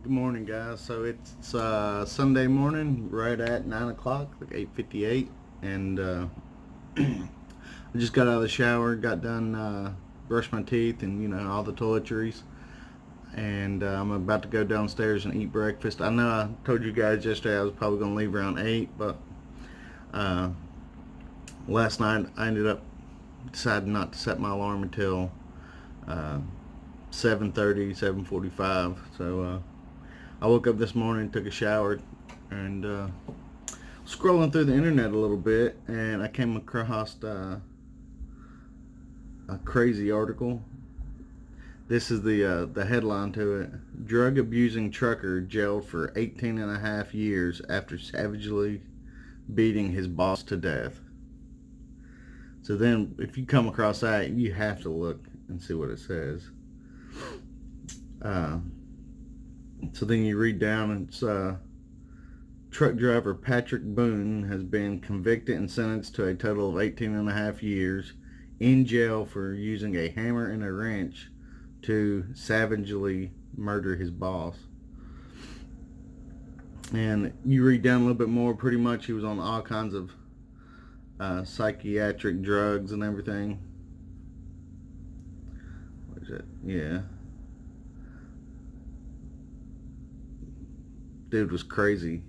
Good morning, guys. So it's Sunday morning, right at 9 o'clock, like 8:58, and I just got out of the shower, got done, brushed my teeth, and all the toiletries, and I'm about to go downstairs and eat breakfast. I know I told you guys yesterday I was probably gonna leave around 8, but uh, last night I ended up deciding not to set my alarm until 7:30, 7:45. So I woke up this morning, took a shower, and scrolling through the internet a little bit, and I came across a crazy article. This is the headline to it: drug abusing trucker jailed for 18 and a half years after savagely beating his boss to death. So then if you come across that, you have to look and see what it says. So then you read down, and it's truck driver Patrick Boone has been convicted and sentenced to a total of 18 and a half years in jail for using a hammer and a wrench to savagely murder his boss. And you read down a little bit more, pretty much he was on all kinds of psychiatric drugs and everything. What is it? Yeah. Dude was crazy.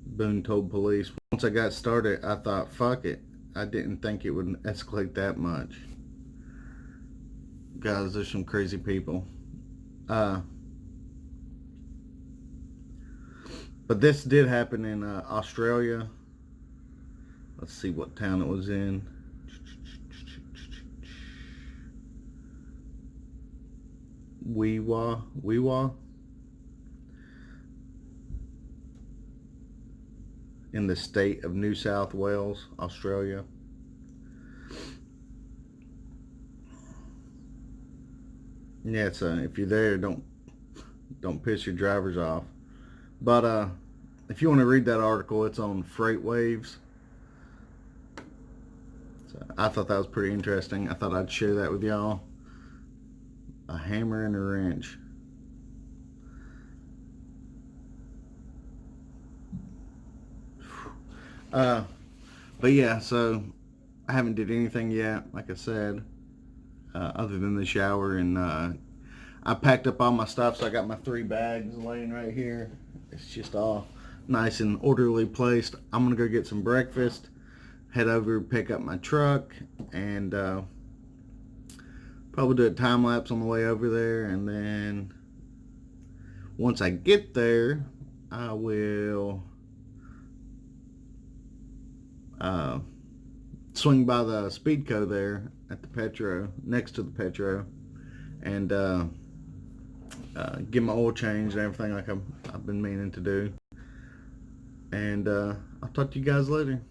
Boone told police, once I got started, I thought, fuck it. I didn't think it would escalate that much. Guys, there's some crazy people. But this did happen in Australia. Let's see what town it was in. Weewa in the state of New South Wales, Australia. Yeah, it's if you're there, don't piss your drivers off. But if you want to read that article, it's on Freight Waves. So I thought that was pretty interesting. I thought I'd share that with y'all. A hammer and a wrench. But yeah, so I haven't did anything yet, like I said, other than the shower, and I packed up all my stuff, so I got my 3 bags laying right here. It's just all nice and orderly placed. I'm gonna go get some breakfast, head over, pick up my truck, and probably do a time lapse on the way over there, and then once I get there, I will swing by the Speedco there at the Petro, next to the Petro, and get my oil changed and everything like I've been meaning to do. And I'll talk to you guys later.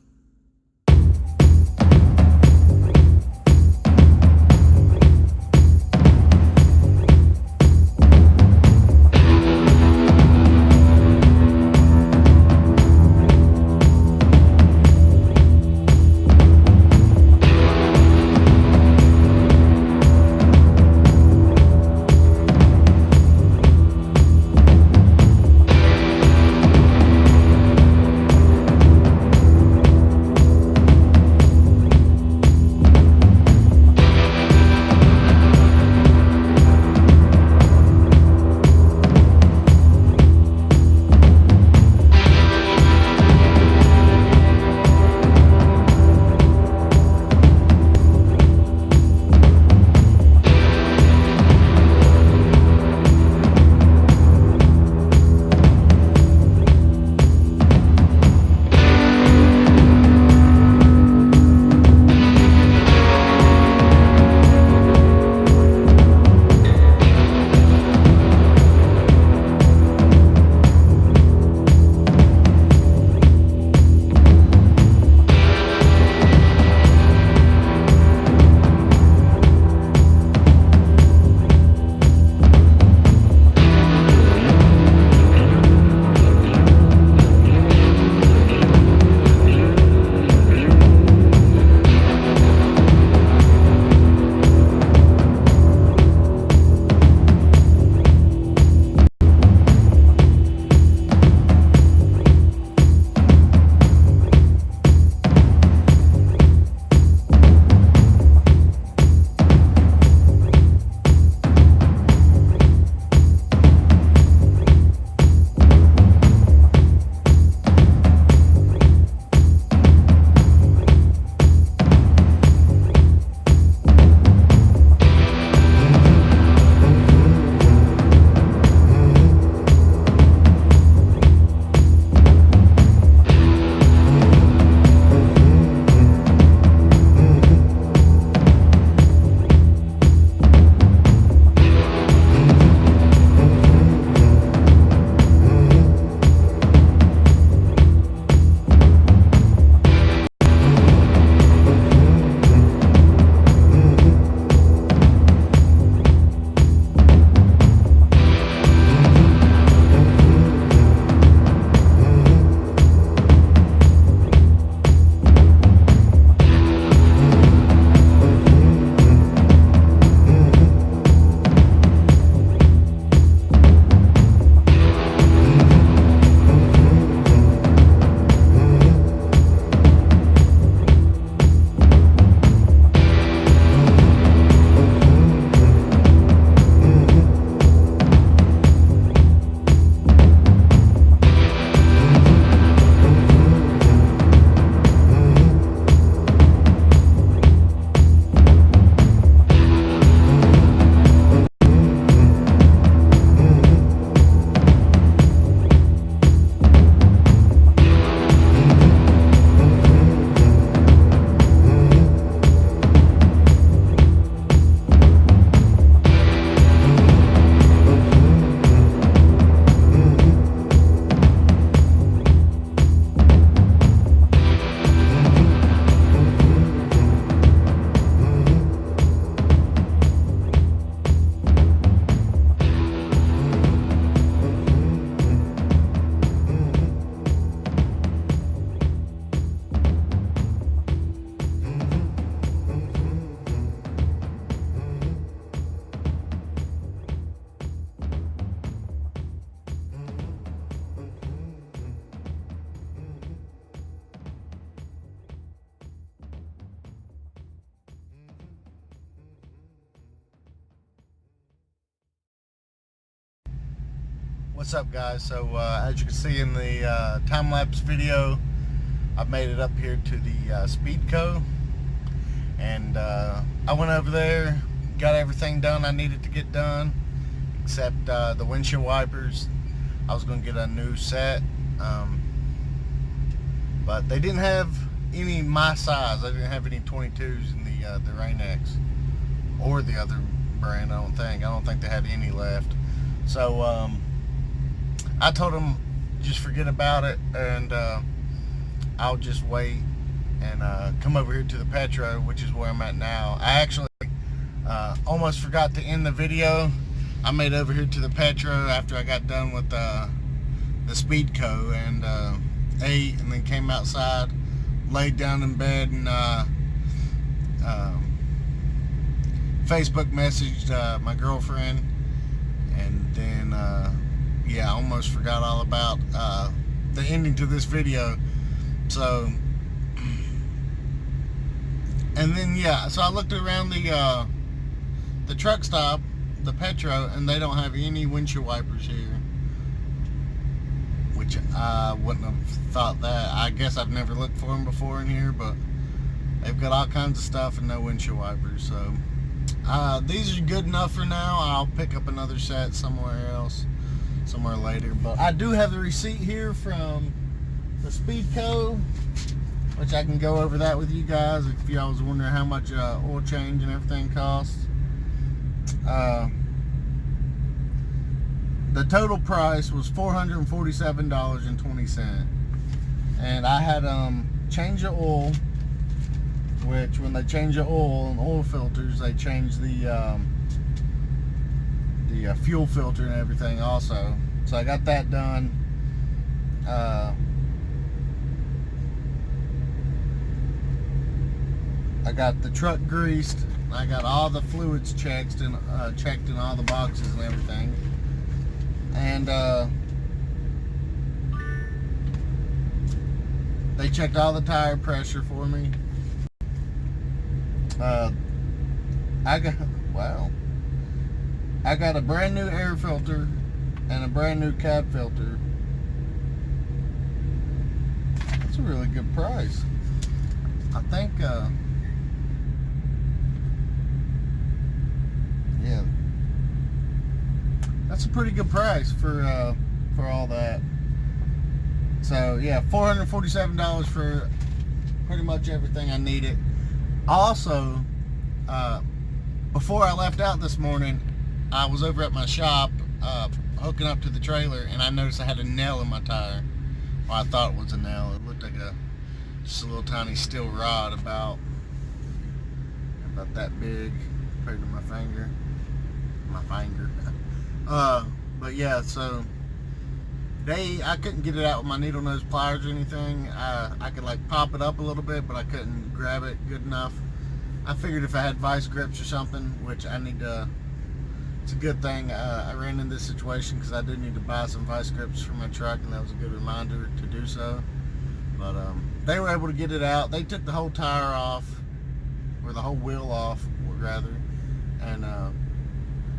What's up, guys? So as you can see in the time-lapse video, I've made it up here to the Speedco, and I went over there, got everything done I needed to get done, except the windshield wipers. I was going to get a new set, but they didn't have any my size. I didn't have any 22s in the Rain-X or the other brand. I don't think they had any left. So I told them just forget about it, and I'll just wait and come over here to the Petro, which is where I'm at now. I actually almost forgot to end the video. I made over here to the Petro after I got done with the Speedco, and ate, and then came outside, laid down in bed, and Facebook messaged my girlfriend, and then yeah, I almost forgot all about the ending to this video. So, and then yeah, so I looked around the truck stop, the Petro, and they don't have any windshield wipers here, which I wouldn't have thought that. I guess I've never looked for them before in here, but they've got all kinds of stuff and no windshield wipers. So these are good enough for now. I'll pick up another set somewhere else, somewhere later. But I do have the receipt here from the Speedco, which I can go over that with you guys if y'all was wondering how much oil change and everything costs. The total price was $447.20, and I had change the oil, which when they change the oil and oil filters, they change the fuel filter and everything also. So I got that done. I got the truck greased. I got all the fluids checked and checked in all the boxes and everything. And they checked all the tire pressure for me. I got a brand new air filter and a brand new cab filter. That's a really good price. I think yeah, that's a pretty good price for all that. So yeah, $447 for pretty much everything I needed. Also, before I left out this morning, I was over at my shop hooking up to the trailer, and I noticed I had a nail in my tire. Well, I thought it was a nail. It looked like just a little tiny steel rod about that big compared to my finger. But yeah, so I couldn't get it out with my needle nose pliers or anything. I could like pop it up a little bit, but I couldn't grab it good enough. I figured if I had vice grips or something, which I need to, it's a good thing I ran into this situation, because I did need to buy some vice grips for my truck, and that was a good reminder to do so. But they were able to get it out. They took the whole tire off, or the whole wheel off, rather, and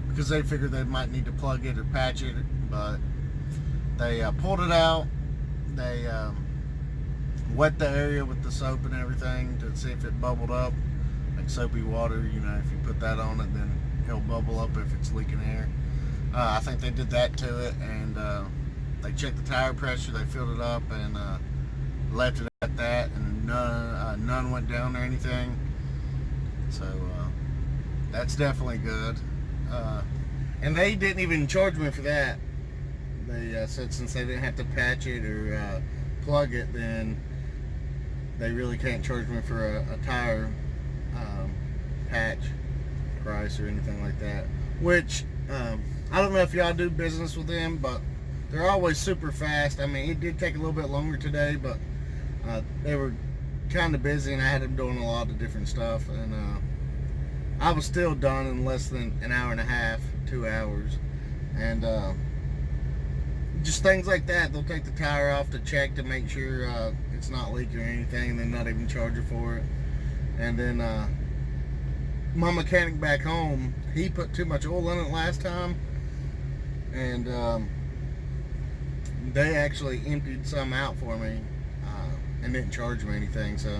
because they figured they might need to plug it or patch it, but they pulled it out. They wet the area with the soap and everything to see if it bubbled up, like soapy water. You know, if you put that on it, then it'll bubble up if it's leaking air. I think they did that to it, and they checked the tire pressure. They filled it up and left it at that, and none went down or anything. So that's definitely good. And they didn't even charge me for that. They said since they didn't have to patch it or plug it, then they really can't charge me for a tire patch price or anything like that. Which I don't know if y'all do business with them, but they're always super fast. I mean, it did take a little bit longer today, but they were kind of busy, and I had them doing a lot of different stuff, and I was still done in less than an hour and a half, 2 hours. And just things like that. They'll take the tire off to check to make sure it's not leaking or anything, and then not even charge you for it. And then my mechanic back home, he put too much oil in it last time, and they actually emptied some out for me and didn't charge me anything. So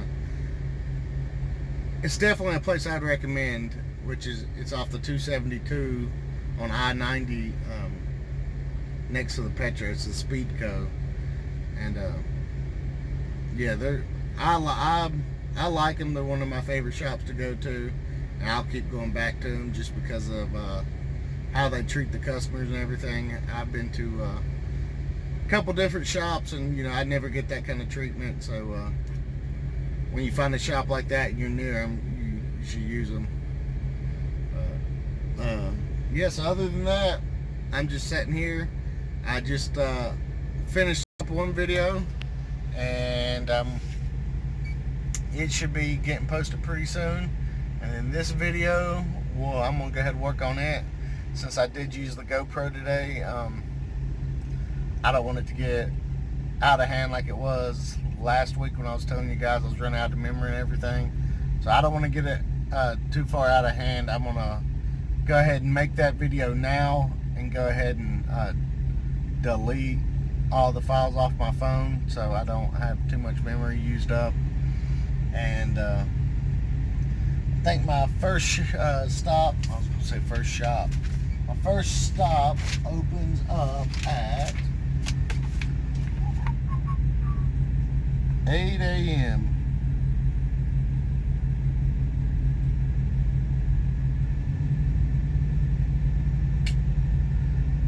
it's definitely a place I'd recommend, which is it's off the 272 on I-90 next to the Petro. It's the Speedco, and yeah, I like them. They're one of my favorite shops to go to, and I'll keep going back to them just because of how they treat the customers and everything. I've been to a couple different shops, and you know, I never get that kind of treatment. So when you find a shop like that and you're near them, you should use them. Yes, other than that, I'm just sitting here. I just finished up one video, and it should be getting posted pretty soon. And then this video, well, I'm gonna go ahead and work on it. Since I did use the GoPro today, I don't want it to get out of hand like it was last week when I was telling you guys I was running out of memory and everything. So I don't want to get it too far out of hand. I'm gonna go ahead and make that video now and go ahead and delete all the files off my phone so I don't have too much memory used up. And I think my first stop, I was going to say first shop, my first stop opens up at 8 a.m.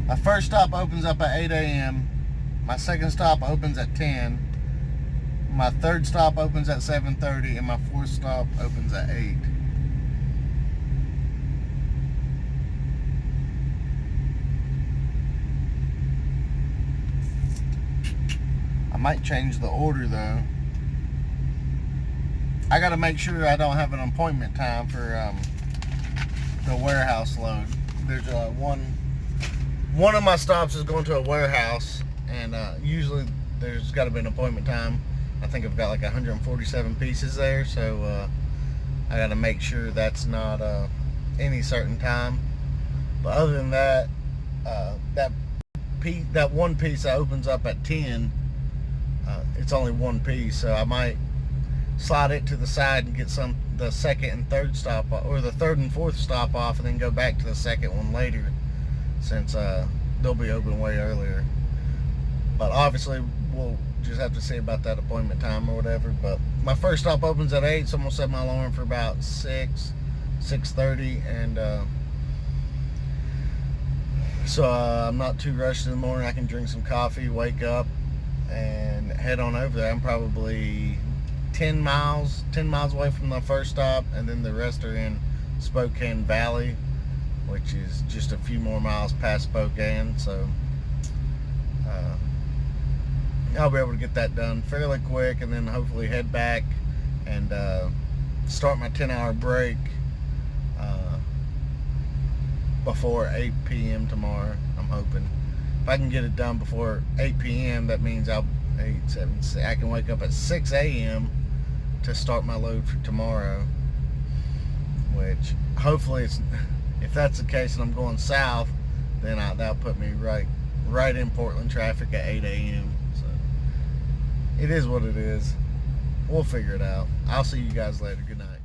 My first stop opens up at 8 a.m. My second stop opens at 10. My third stop opens at 7:30, and my fourth stop opens at 8. I might change the order though. I gotta make sure I don't have an appointment time for the warehouse load. There's one of my stops is going to a warehouse, and usually there's got to be an appointment time. I think I've got like 147 pieces there, so I got to make sure that's not any certain time. But other than that, that one piece that opens up at 10, it's only one piece, so I might slide it to the side and get the second and third stop, or the third and fourth stop off, and then go back to the second one later, since they'll be open way earlier. But obviously we'll just have to see about that appointment time or whatever. But my first stop opens at 8, so I'm gonna set my alarm for about 6:30, and so I'm not too rushed in the morning. I can drink some coffee, wake up, and head on over there. I'm probably 10 miles away from the first stop, and then the rest are in Spokane Valley, which is just a few more miles past Spokane. So I'll be able to get that done fairly quick, and then hopefully head back and start my 10-hour break before 8 p.m. tomorrow. I'm hoping if I can get it done before 8 p.m. that means I can wake up at 6 a.m. to start my load for tomorrow, which hopefully if that's the case and I'm going south, then that'll put me right in Portland traffic at 8 a.m. So it is what it is. We'll figure it out. I'll see you guys later. Good night.